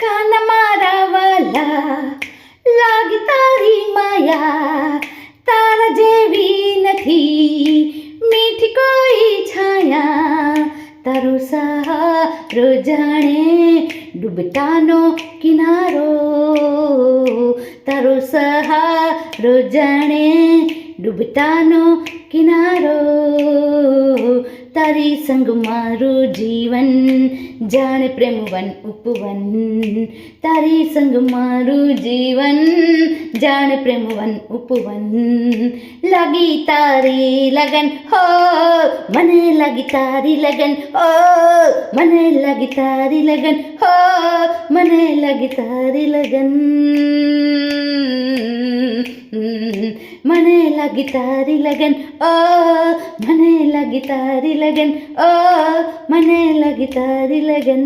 કાના મારા વાલા લાગી તારી માયા, તારા જેવી નથી મીઠી કોઈ છાયા, તારો સહારો જાણે ડૂબતાનો કિનારો, તારો સહારો જાણે ડૂબતાનો કિનારો, તારી સંગ મારું જીવન જાણે પ્રેમવન ઉપવન, તારી સંગ મારું જીવન જાણે પ્રેમવન ઉપવન, લાગી તારી લગન હો મને લાગી તારી લગન હો, મને લાગી તારી લગન હો, મને લાગી તારી લગન, મને લાગી તારી લગન ઓ, મને લાગી તારી લગન ઓ, મને લાગી તારી લગન.